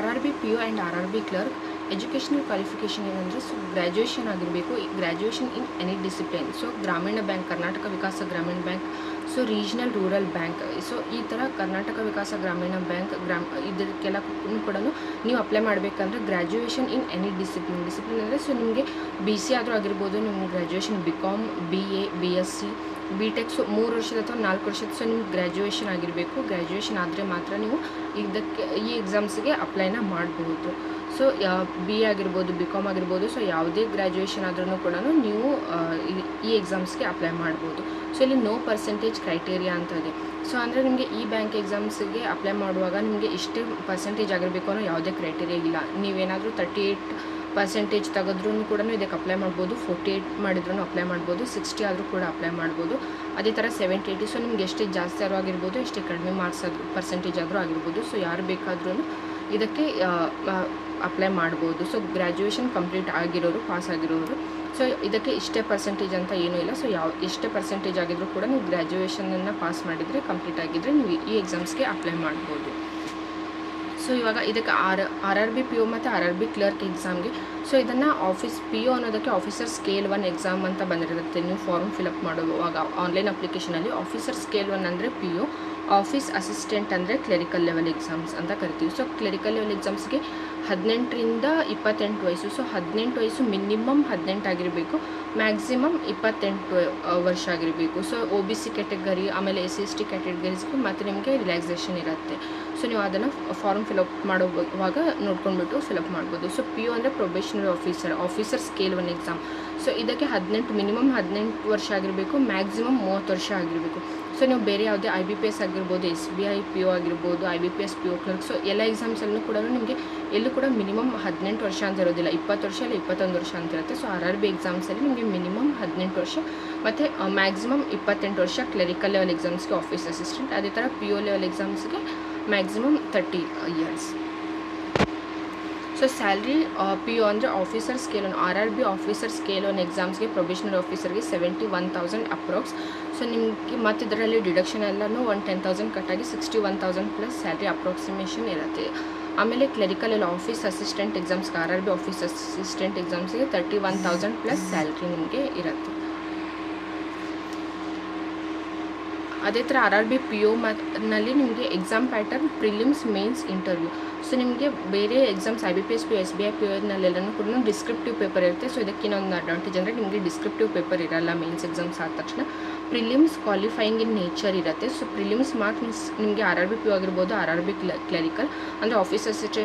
RRB PO and RRB clerk educational qualification ಏನಂದರೆ so graduation ಆಗಿರಬೇಕು, graduation in any discipline. So ಗ್ರಾಮೀಣ bank, Karnataka ವಿಕಾಸ ಗ್ರಾಮೀಣ bank, so regional rural bank, so ಈ ಥರ ಕರ್ನಾಟಕ ವಿಕಾಸ ಗ್ರಾಮೀಣ ಬ್ಯಾಂಕ್ ಇದಕ್ಕೆಲ್ಲಕ್ಕೂ ಕೂಡ ನೀವು ಅಪ್ಲೈ ಮಾಡಬೇಕಂದ್ರೆ ಗ್ರ್ಯಾಜುಯೇಷನ್ ಇನ್ ಎನಿ ಡಿಸಿಪ್ಲಿನ್ ಅಂದರೆ ಸೊ ನಿಮಗೆ BC ಆದರೂ ಆಗಿರ್ಬೋದು, ನಿಮ್ಗೆ graduation BCom, BA, BSc, BTech, so 3 ವರ್ಷದ ಅಥವಾ 4 ವರ್ಷದ ಸೊ ನಿಮ್ಗೆ ಗ್ರ್ಯಾಜುಯೇಷನ್ ಆಗಿರಬೇಕು. ಗ್ರ್ಯಾಜುಯೇಷನ್ ಆದರೆ ಮಾತ್ರ ನೀವು ಈ ಎಕ್ಸಾಮ್ಸ್ಗೆ ಅಪ್ಲೈನ ಮಾಡಬಹುದು. ಸೊ BA ಆಗಿರ್ಬೋದು, BCom ಆಗಿರ್ಬೋದು, ಸೊ ಯಾವುದೇ ಗ್ರ್ಯಾಜುಯೇಷನ್ ಆದ್ರೂ ಕೂಡ ನೀವು ಈ ಎಕ್ಸಾಮ್ಸ್ಗೆ ಅಪ್ಲೈ ಮಾಡ್ಬೋದು. ಸೊ ಇಲ್ಲಿ ನೋ ಪರ್ಸೆಂಟೇಜ್ ಕ್ರೈಟೇರಿಯಾ ಅಂತ ಇದೆ. ಸೊ ಅಂದರೆ ನಿಮಗೆ ಈ ಬ್ಯಾಂಕ್ ಎಕ್ಸಾಮ್ಸ್ಗೆ ಅಪ್ಲೈ ಮಾಡುವಾಗ ನಿಮಗೆ ಇಷ್ಟೇ ಪರ್ಸೆಂಟೇಜ್ ಆಗಿರಬೇಕು ಅನ್ನೋ ಯಾವುದೇ ಕ್ರೈಟೇರಿಯಾ ಇಲ್ಲ. ನೀವೇನಾದರೂ 38% ತೆಗೆದ್ರೂ ಕೂಡ ಇದಕ್ಕೆ ಅಪ್ಲೈ ಮಾಡ್ಬೋದು, 48 ಮಾಡಿದ್ರೂ ಅಪ್ಲೈ ಮಾಡ್ಬೋದು, 60 ಆದರೂ ಕೂಡ ಅಪ್ಲೈ ಮಾಡ್ಬೋದು. ಅದೇ ಥರ 70, 80, ಸೊ ನಿಮ್ಗೆ ಎಷ್ಟೇ ಜಾಸ್ತಿ ಆದರೂ ಆಗಿರ್ಬೋದು, ಎಷ್ಟೇ ಕಡಿಮೆ ಮಾರ್ಕ್ಸ್ ಪರ್ಸೆಂಟೇಜ್ ಆದರೂ ಆಗಿರ್ಬೋದು. ಸೊ ಯಾರು ಬೇಕಾದ್ರೂ ಇದಕ್ಕೆ ಅಪ್ಲೈ ಮಾಡ್ಬೋದು. ಸೊ ಗ್ರ್ಯಾಜುಯೇಷನ್ ಕಂಪ್ಲೀಟ್ ಆಗಿರೋರು, ಪಾಸ್ ಆಗಿರೋರು, ಸೊ ಇದಕ್ಕೆ ಇಷ್ಟೇ ಪರ್ಸೆಂಟೇಜ್ ಅಂತ ಏನೂ ಇಲ್ಲ. ಸೊ ಎಷ್ಟೇ ಪರ್ಸೆಂಟೇಜ್ ಆಗಿದ್ರೂ ಕೂಡ ನೀವು ಗ್ರ್ಯಾಜುಯೇಷನನ್ನು ಪಾಸ್ ಮಾಡಿದರೆ, ಕಂಪ್ಲೀಟ್ ಆಗಿದ್ದರೆ ನೀವು ಈ ಎಕ್ಸಾಮ್ಸ್ಗೆ ಅಪ್ಲೈ ಮಾಡ್ಬೋದು. ಸೊ ಇವಾಗ ಇದಕ್ಕೆ RRB PO ಮತ್ತು RRB ಕ್ಲರ್ಕ್ ಎಕ್ಸಾಮ್ಗೆ ಸೊ ಇದನ್ನು PO ಅನ್ನೋದಕ್ಕೆ ಆಫೀಸರ್ ಸ್ಕೇಲ್ 1 ಎಕ್ಸಾಮ್ ಅಂತ ಬಂದಿರುತ್ತೆ. ನೀವು ಫಾರ್ಮ್ ಫಿಲಪ್ ಮಾಡುವಾಗ ಆನ್ಲೈನ್ ಅಪ್ಲಿಕೇಶನಲ್ಲಿ ಆಫೀಸರ್ ಸ್ಕೇಲ್ 1 ಅಂದರೆ PO, ಆಫೀಸ್ ಅಸಿಸ್ಟೆಂಟ್ ಅಂದರೆ ಕ್ಲೆರಿಕಲ್ ಲೆವೆಲ್ ಎಕ್ಸಾಮ್ಸ್ ಅಂತ ಕರಿತೀವಿ. ಸೊ ಕ್ಲೆರಿಕಲ್ ಲೆವೆಲ್ ಎಕ್ಸಾಮ್ಸ್ಗೆ 18ರಿಂದ 28 ವಯಸ್ಸು. ಸೊ 18 ವಯಸ್ಸು ಮಿನಿಮಮ್ 18 ಆಗಿರಬೇಕು, ಮ್ಯಾಕ್ಸಿಮಮ್ 28 ವರ್ಷ ಆಗಿರಬೇಕು. ಸೊ OBC ಕ್ಯಾಟಗರಿ, ಆಮೇಲೆ SC/ST ಕ್ಯಾಟಗರೀಸ್ಗೆ ಮತ್ತು ನಿಮಗೆ ರಿಲ್ಯಾಕ್ಸೇಷನ್ ಇರುತ್ತೆ. ಸೊ ನೀವು ಅದನ್ನು ಫಾರ್ಮ್ ಫಿಲಪ್ ಮಾಡುವಾಗ ನೋಡ್ಕೊಂಡ್ಬಿಟ್ಟು ಫಿಲಪ್ ಮಾಡ್ಬೋದು. ಸೊ PO ಅಂದರೆ probationary officer scale 1 exam. So ಇದಕ್ಕೆ ಮಿನಿಮಮ್ 18 ವರ್ಷ ಆಗಿರಬೇಕು, ಮ್ಯಾಕ್ಸಿಮಮ್ 30 ವರ್ಷ ಆಗಿರಬೇಕು. ಸೊ ನೀವು ಬೇರೆ ಯಾವುದೇ IBPS ಆಗಿರ್ಬೋದು, SBI PO ಆಗಿರ್ಬೋದು, IBPS PO ಕ್ಲರ್ಕ್, ಸೊ ಎಲ್ಲ ಎಕ್ಸಾಮ್ಸಲ್ಲೂ ಕೂಡ ನಿಮಗೆ ಎಲ್ಲೂ ಕೂಡ ಮಿನಿಮಮ್ 18 ವರ್ಷ ಅಂತ ಇರೋದಿಲ್ಲ, 20 ವರ್ಷ ಇಲ್ಲ 21 ವರ್ಷ ಅಂತ ಇರುತ್ತೆ. ಸೊ RRB ಎಕ್ಸಾಮ್ಸಲ್ಲಿ ನಿಮಗೆ ಮಿನಿಮಮ್ 18 ವರ್ಷ ಮತ್ತು ಮ್ಯಾಕ್ಸಿಮಮ್ 28 ವರ್ಷ ಕ್ಲೆರಿಕಲ್ ಲೆವೆಲ್ ಎಕ್ಸಾಮ್ಸ್ಗೆ ಆಫೀಸ್ ಅಸಿಸ್ಟೆಂಟ್. ಅದೇ ಥರ PO ಲೆವೆಲ್ ಎಕ್ಸಾಮ್ಸ್ಗೆ maximum 30 years. So salary PO ಅಂದರೆ officer scale 1, RRB officer scale 1 ಎಕ್ಸಾಮ್ಸ್ಗೆ ಪ್ರೊಬೇಷನರಿ ಆಫೀಸರ್ಗೆ 71,000 ಅಪ್ರಾಕ್ಸ್. ಸೊ ನಿಮಗೆ ಮತ್ತು ಇದರಲ್ಲಿ ಡಿಡಕ್ಷನ್ ಎಲ್ಲನೂ 10,000 ಕಟ್ಟಾಗಿ 61,000 ಪ್ಲಸ್ ಸ್ಯಾಲ್ರಿ ಅಪ್ರಾಕ್ಸಿಮೇಷನ್ ಇರುತ್ತೆ. ಆಮೇಲೆ ಕ್ಲೆರಿಕಲ್ ಆಫೀಸ್ ಅಸಿಸ್ಟೆಂಟ್ ಎಕ್ಸಾಮ್ಸ್ಗೆ RRB ಆಫೀಸ್ ಅಸಿಸ್ಟೆಂಟ್ ಎಕ್ಸಾಮ್ಸ್ಗೆ 31,000 ಪ್ಲಸ್ ಸ್ಯಾಲ್ರಿ ನಿಮಗೆ ಇರುತ್ತೆ. ಅದೇ ಥರ RRB PO ನಲ್ಲಿ ನಿಮಗೆ exam pattern prelims, mains, interview. So ನಿಮಗೆ ಬೇರೆ exams IBPS PO, SBI PO ನಲ್ಲೆಲ್ಲನೂ ಕೂಡ ಡಿಸ್ಕ್ರಿಪ್ಟಿವ್ ಪೇಪರ್ ಇರುತ್ತೆ. ಸೊ ಇದಕ್ಕೆ ಇನ್ನೊಂದು ಅಡ್ವಾಂಟೇಜ್ ಅಂದರೆ ನಿಮಗೆ ಡಿಸ್ಕ್ರಿಪ್ಟಿವ್ ಪೇಪರ್ ಇರಲ್ಲ. ಮೇನ್ಸ್ ಎಕ್ಸಾಮ್ಸ್ ಆದ ತಕ್ಷಣ ಪ್ರಿಲಿಮ್ಸ್ ಕ್ವಾಲಿಫೈಯಿಂಗ್ ಇನ್ ನೇಚರ್ ಇರುತ್ತೆ. ಸೊ ಪ್ರಿಲಿಮ್ಸ್ ಮಾರ್ಕ್ಸ್ ನಿಮಗೆ RRB PO ಆಗಿರ್ಬೋದು, RRB ಕ್ಲೆರಿಕಲ್ ಅಂದರೆ ಆಫೀಸ್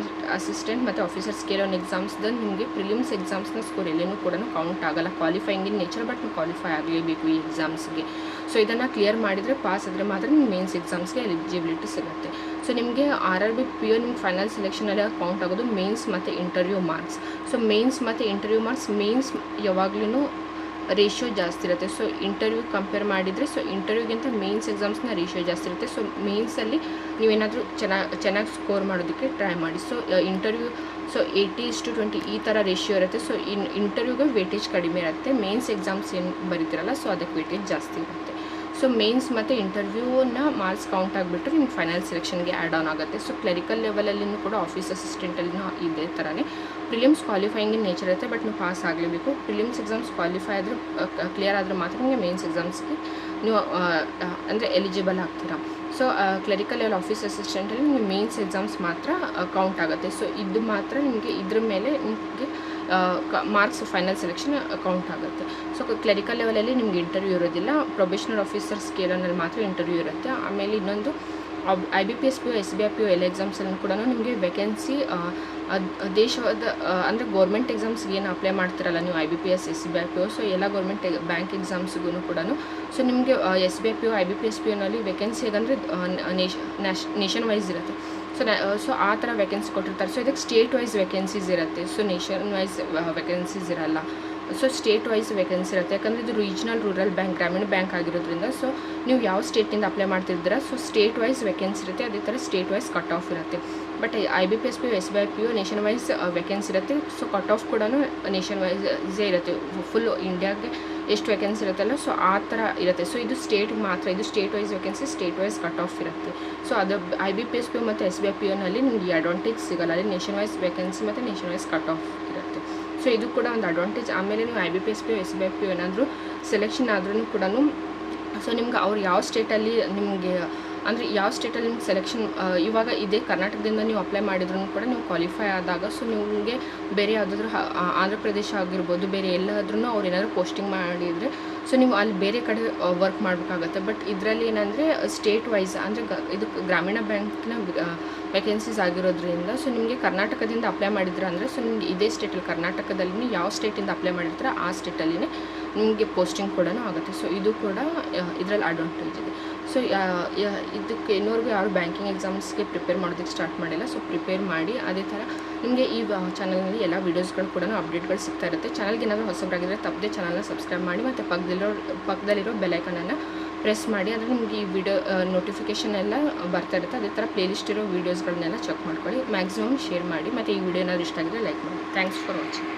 ಅಸಿಸ್ಟೆಂಟ್ ಮತ್ತು ಆಫೀಸರ್ ಸ್ಕೇಲ್ 1 ಎಕ್ಸಾಮ್ಸ್ದು ನಿಮಗೆ ಪ್ರಿಲಿಮ್ಸ್ ಎಕ್ಸಾಮ್ಸ್ನ ಸ್ಕೋರ್ ಎಲ್ಲೇನೂ ಕೂಡ ಕೌಂಟ್ ಆಗಲ್ಲ. ಕ್ವಾಲಿಫೈಯಿಂಗ್ ಇನ್ ನೇಚರ್, ಬಟ್ ನೀವು ಕ್ವಾಲಿಫೈ ಆಗಲೇಬೇಕು ಈ ಎಕ್ಸಾಮ್ಸ್ಗೆ. ಸೊ ಇದನ್ನು ಕ್ಲಿಯರ್ ಮಾಡಿದರೆ, ಪಾಸ್ ಆದರೆ ಮಾತ್ರ ನಿಮ್ಗೆ ಮೇನ್ಸ್ ಎಕ್ಸಾಮ್ಸ್ಗೆ ಎಲಿಜಿಬಿಲಿಟಿ ಸಿಗುತ್ತೆ. ಸೊ ನಿಮಗೆ RRB PO ನಿಮ್ಗೆ ಫೈನಲ್ ಸೆಲೆಕ್ಷನಲ್ಲಿ ಕೌಂಟ್ ಆಗೋದು ಮೇನ್ಸ್ ಮತ್ತು ಇಂಟರ್ವ್ಯೂ ಮಾರ್ಕ್ಸ್. ಸೊ ಮೇನ್ಸ್ ಮತ್ತು ಇಂಟರ್ವ್ಯೂ ಮಾರ್ಕ್ಸ್, ಮೇನ್ಸ್ ಯಾವಾಗಲೂ ರೇಷಿಯೋ ಜಾಸ್ತಿ ಇರುತ್ತೆ. ಸೊ ಇಂಟರ್ವ್ಯೂ ಕಂಪೇರ್ ಮಾಡಿದರೆ, ಸೊ ಇಂಟರ್ವ್ಯೂಗಿಂತ ಮೇನ್ಸ್ ಎಕ್ಸಾಮ್ಸ್ನ ರೇಷಿಯೋ ಜಾಸ್ತಿ ಇರುತ್ತೆ. ಸೊ ಮೇನ್ಸಲ್ಲಿ ನೀವೇನಾದರೂ ಚೆನ್ನಾಗಿ ಸ್ಕೋರ್ ಮಾಡೋದಕ್ಕೆ ಟ್ರೈ ಮಾಡಿ. ಸೊ ಇಂಟರ್ವ್ಯೂ 80:20 ಈ ಥರ ರೇಷಿಯೋ ಇರುತ್ತೆ. ಸೊ ಇಂಟರ್ವ್ಯೂಗೆ ವೇಟೇಜ್ ಕಡಿಮೆ ಇರುತ್ತೆ. ಮೇನ್ಸ್ ಎಕ್ಸಾಮ್ಸ್ ಏನು ಬರೀತಿರಲ್ಲ, ಸೊ ಅದಕ್ಕೆ ವೇಟೇಜ್ ಜಾಸ್ತಿ ಇರುತ್ತೆ. ಸೊ ಮೇನ್ಸ್ ಮತ್ತು ಇಂಟರ್ವ್ಯೂನ ಮಾರ್ಕ್ಸ್ ಕೌಂಟ್ ಆಗಿಬಿಟ್ಟು ನಿಮ್ಗೆ ಫೈನಲ್ ಸೆಲೆಕ್ಷನ್ಗೆ ಆ್ಯಡ್ ಆನ್ ಆಗುತ್ತೆ. ಸೊ ಕ್ಲೆರಿಕಲ್ ಲೆವೆಲಲ್ಲಿನೂ ಕೂಡ ಆಫೀಸ್ ಅಸಿಸ್ಟೆಂಟಲ್ಲಿನೂ ಇದೇ ಥರನೇ ಪ್ರಿಲಿಮ್ಸ್ ಕ್ವಾಲಿಫೈಯಿಂಗ್ ಇನ್ ನೇಚರ್ ಇರುತ್ತೆ, ಬಟ್ ನೀವು ಪಾಸ್ ಆಗಲೇಬೇಕು. ಪ್ರಿಲಿಮ್ಸ್ ಎಕ್ಸಾಮ್ಸ್ ಕ್ವಾಲಿಫೈ ಆದರೆ, ಕ್ಲಿಯರ್ ಆದರೆ ಮಾತ್ರ ನಿಮಗೆ ಮೇನ್ಸ್ ಎಕ್ಸಾಮ್ಸ್ಗೆ ನೀವು ಅಂದರೆ ಎಲಿಜಿಬಲ್ ಆಗ್ತೀರಾ. ಸೊ ಕ್ಲೆರಿಕಲ್ ಲೆವೆಲ್ ಆಫೀಸ್ ಅಸಿಸ್ಟೆಂಟಲ್ಲಿ ನಿಮಗೆ ಮೇನ್ಸ್ ಎಕ್ಸಾಮ್ಸ್ ಮಾತ್ರ ಕೌಂಟ್ ಆಗುತ್ತೆ. ಸೊ ಇದು ಮಾತ್ರ ನಿಮಗೆ ಇದ್ರ ಮೇಲೆ ನಿಮಗೆ ಮಾರ್ಕ್ಸ್ ಫೈನಲ್ ಸೆಲೆಕ್ಷನ್ ಕೌಂಟ್ ಆಗುತ್ತೆ. ಸೊ ಕ್ಲೆರಿಕಲ್ ಲೆವೆಲಲ್ಲಿ ನಿಮ್ಗೆ ಇಂಟರ್ವ್ಯೂ ಇರೋದಿಲ್ಲ, ಪ್ರೊಬೇಷನರ್ ಆಫೀಸರ್ ಸ್ಕೇಲಲ್ಲಿ ಮಾತ್ರ ಇಂಟರ್ವ್ಯೂ ಇರುತ್ತೆ. ಆಮೇಲೆ ಇನ್ನೊಂದು IBPS PO, SBI PO ಎಲ್ಲ ಎಕ್ಸಾಮ್ಸಲ್ಲೂ ಕೂಡ ನಿಮಗೆ ವೇಕೆನ್ಸಿ ದೇಶದ ಅಂದರೆ ಗೌರ್ಮೆಂಟ್ ಎಕ್ಸಾಮ್ಸ್ಗೆ ಏನು ಅಪ್ಲೈ ಮಾಡ್ತಿರಲ್ಲ ನೀವು IBPS, SBI PO, ಸೊ ಎಲ್ಲ ಗೌರ್ಮೆಂಟ್ ಬ್ಯಾಂಕ್ ಎಕ್ಸಾಮ್ಸ್ಗೂ ಕೂಡ ಸೊ ನಿಮಗೆ SBI PO, IBPS PO ನಲ್ಲಿ ವೇಕೆನ್ಸಿ ಹೇಗಂದರೆ ನೇಷನ್ ವೈಸ್ ಇರುತ್ತೆ. ಸೊ ಆ ಥರ ವೇಕೆನ್ಸಿ ಕೊಟ್ಟಿರ್ತಾರೆ. ಸೊ ಇದಕ್ಕೆ ಸ್ಟೇಟ್ ವೈಸ್ ವೇಕೆನ್ಸೀಸ್ ಇರುತ್ತೆ. ಸೊ ನೇಷನ್ ವೈಸ್ ವೇಕೆನ್ಸೀಸ್ ಇರಲ್ಲ. ಸೊ ಸ್ಟೇಟ್ ವೈಸ್ ವೇಕೆನ್ಸಿ ಇರುತ್ತೆ, ಯಾಕಂದರೆ ಇದು ರೀಜ್ನಲ್ ರೂರಲ್ ಬ್ಯಾಂಕ್, ಗ್ರಾಮೀಣ ಬ್ಯಾಂಕ್ ಆಗಿರೋದ್ರಿಂದ. ಸೊ ನೀವು ಯಾವ ಸ್ಟೇಟಿಂದ ಅಪ್ಲೈ ಮಾಡ್ತಿದ್ದೀರಾ, ಸೊ ಸ್ಟೇಟ್ ವೈಸ್ ವೇಕೆನ್ಸಿ ಇರುತ್ತೆ. ಅದೇ ಥರ ಸ್ಟೇಟ್ ವೈಸ್ ಕಟ್ ಆಫ್ ಇರುತ್ತೆ. But IBPS PO, SBI PO nation wise vacancy ಇರುತ್ತೆ. ಸೊ ಕಟ್ ಆಫ್ ಕೂಡ ನೇಷನ್ ವೈಸೇ ಇರುತ್ತೆ. ಫುಲ್ ಇಂಡಿಯಾಗೆ ಎಷ್ಟು ವೇಕೆನ್ಸಿ ಇರುತ್ತಲ್ಲ ಸೊ ಆ ಥರ ಇರುತ್ತೆ. ಸೊ ಇದು ಸ್ಟೇಟ್ಗೆ ಮಾತ್ರ, ಇದು state wise vacancy, state wise cut off ಇರುತ್ತೆ. ಸೊ ಅದು IBPS ಮತ್ತು SBIPOನಲ್ಲಿ ನಿಮಗೆ ಅಡ್ವಾಂಟೇಜ್ ಸಿಗೋಲ್ಲ, ಅಲ್ಲಿ ನೇಷನ್ ವೈಸ್ ವೇಕೆನ್ಸಿ ಮತ್ತು ನೇಷನ್ ವೈಸ್ ಕಟ್ ಆಫ್ ಇರುತ್ತೆ. ಸೊ ಇದು ಕೂಡ ಒಂದು ಅಡ್ವಾಂಟೇಜ್. ಆಮೇಲೆ ನೀವು IBPS SBIPO ಏನಾದರೂ ಸೆಲೆಕ್ಷನ್ ಆದ್ರೂ ಕೂಡ ಸೊ ನಿಮ್ಗೆ ಅವ್ರು ಯಾವ ಸ್ಟೇಟಲ್ಲಿ ನಿಮಗೆ ಅಂದರೆ ಯಾವ ಸ್ಟೇಟಲ್ಲಿ ನಿಮ್ಗೆ ಸೆಲೆಕ್ಷನ್ ಇವಾಗ ಇದೇ ಕರ್ನಾಟಕದಿಂದ ನೀವು ಅಪ್ಲೈ ಮಾಡಿದ್ರೂ ಕೂಡ ನೀವು ಕ್ವಾಲಿಫೈ ಆದಾಗ ಸೊ ನಿಮಗೆ ಬೇರೆ ಯಾವುದಾದ್ರೂ ಆಂಧ್ರ ಪ್ರದೇಶ ಆಗಿರ್ಬೋದು, ಬೇರೆ ಎಲ್ಲಾದ್ರೂ ಅವ್ರು ಏನಾದರೂ ಪೋಸ್ಟಿಂಗ್ ಮಾಡಿದರೆ ಸೊ ನೀವು ಅಲ್ಲಿ ಬೇರೆ ಕಡೆ ವರ್ಕ್ ಮಾಡಬೇಕಾಗತ್ತೆ. ಬಟ್ ಇದರಲ್ಲಿ ಏನಂದರೆ ಸ್ಟೇಟ್ ವೈಸ್ ಅಂದರೆ ಇದು ಗ್ರಾಮೀಣ ಬ್ಯಾಂಕ್ನ ವೇಕೆನ್ಸೀಸ್ ಆಗಿರೋದ್ರಿಂದ ಸೊ ನಿಮಗೆ ಕರ್ನಾಟಕದಿಂದ ಅಪ್ಲೈ ಮಾಡಿದ್ರೆ ಅಂದರೆ ಸೊ ನಿಮಗೆ ಇದೇ ಸ್ಟೇಟಲ್ಲಿ ಕರ್ನಾಟಕದಲ್ಲಿ ಯಾವ ಸ್ಟೇಟಿಂದ ಅಪ್ಲೈ ಮಾಡಿರ್ತಾರೆ ಆ ಸ್ಟೇಟಲ್ಲಿನೇ ನಿಮಗೆ ಪೋಸ್ಟಿಂಗ್ ಕೂಡ ಆಗುತ್ತೆ. ಸೊ ಇದು ಕೂಡ ಇದರಲ್ಲಿ ಅಡ್ವಾಂಟೇಜ್ ಇದೆ. ಸೊ ಇದಕ್ಕೆ ಇನ್ನೂವರೆಗೂ ಯಾರು ಬ್ಯಾಂಕಿಂಗ್ ಎಕ್ಸಾಮ್ಸ್ಗೆ ಪ್ರಿಪೇರ್ ಮಾಡೋದಕ್ಕೆ ಸ್ಟಾರ್ಟ್ ಮಾಡಿಲ್ಲ. ಸೊ ಪ್ರಿಪೇರ್ ಮಾಡಿ. ಅದೇ ಥರ ನಿಮಗೆ ಈ ಚಾನಲ್ನಲ್ಲಿ ಎಲ್ಲ ವೀಡಿಯೋಸ್ಗಳು ಕೂಡ ಅಪ್ಡೇಟ್ಗಳು ಸಿಗ್ತಾ ಇರುತ್ತೆ. ಚಾನಲ್ಗೆ ಏನಾದರೂ ಹೊಸಬರಾಗಿದ್ದರೆ ತಪ್ಪದೆ ಚಾನಲ್ನ ಸಬ್ಸ್ಕ್ರೈಬ್ ಮಾಡಿ ಮತ್ತು ಪಕ್ಕದಲ್ಲಿರೋ ಬೆಲೈಕನನ್ನು ಪ್ರೆಸ್ ಮಾಡಿ. ಅಂದರೆ ನಿಮಗೆ ಈ ವಿಡಿಯೋ ನೋಟಿಫಿಕೇಷನ್ ಎಲ್ಲ ಬರ್ತಾ ಇರುತ್ತೆ. ಅದೇ ಥರ ಪ್ಲೇಲಿಸ್ಟ್ ಇರೋ ವೀಡಿಯೋಸ್ಗಳನ್ನೆಲ್ಲ ಚೆಕ್ ಮಾಡ್ಕೊಳ್ಳಿ. ಮ್ಯಾಕ್ಸಿಮಮ್ ಶೇರ್ ಮಾಡಿ ಮತ್ತು ಈ ವಿಡಿಯೋ ಏನಾದರೂ ಇಷ್ಟ ಆಗಿದ್ರೆ ಲೈಕ್ ಮಾಡಿ. Thanks for watching.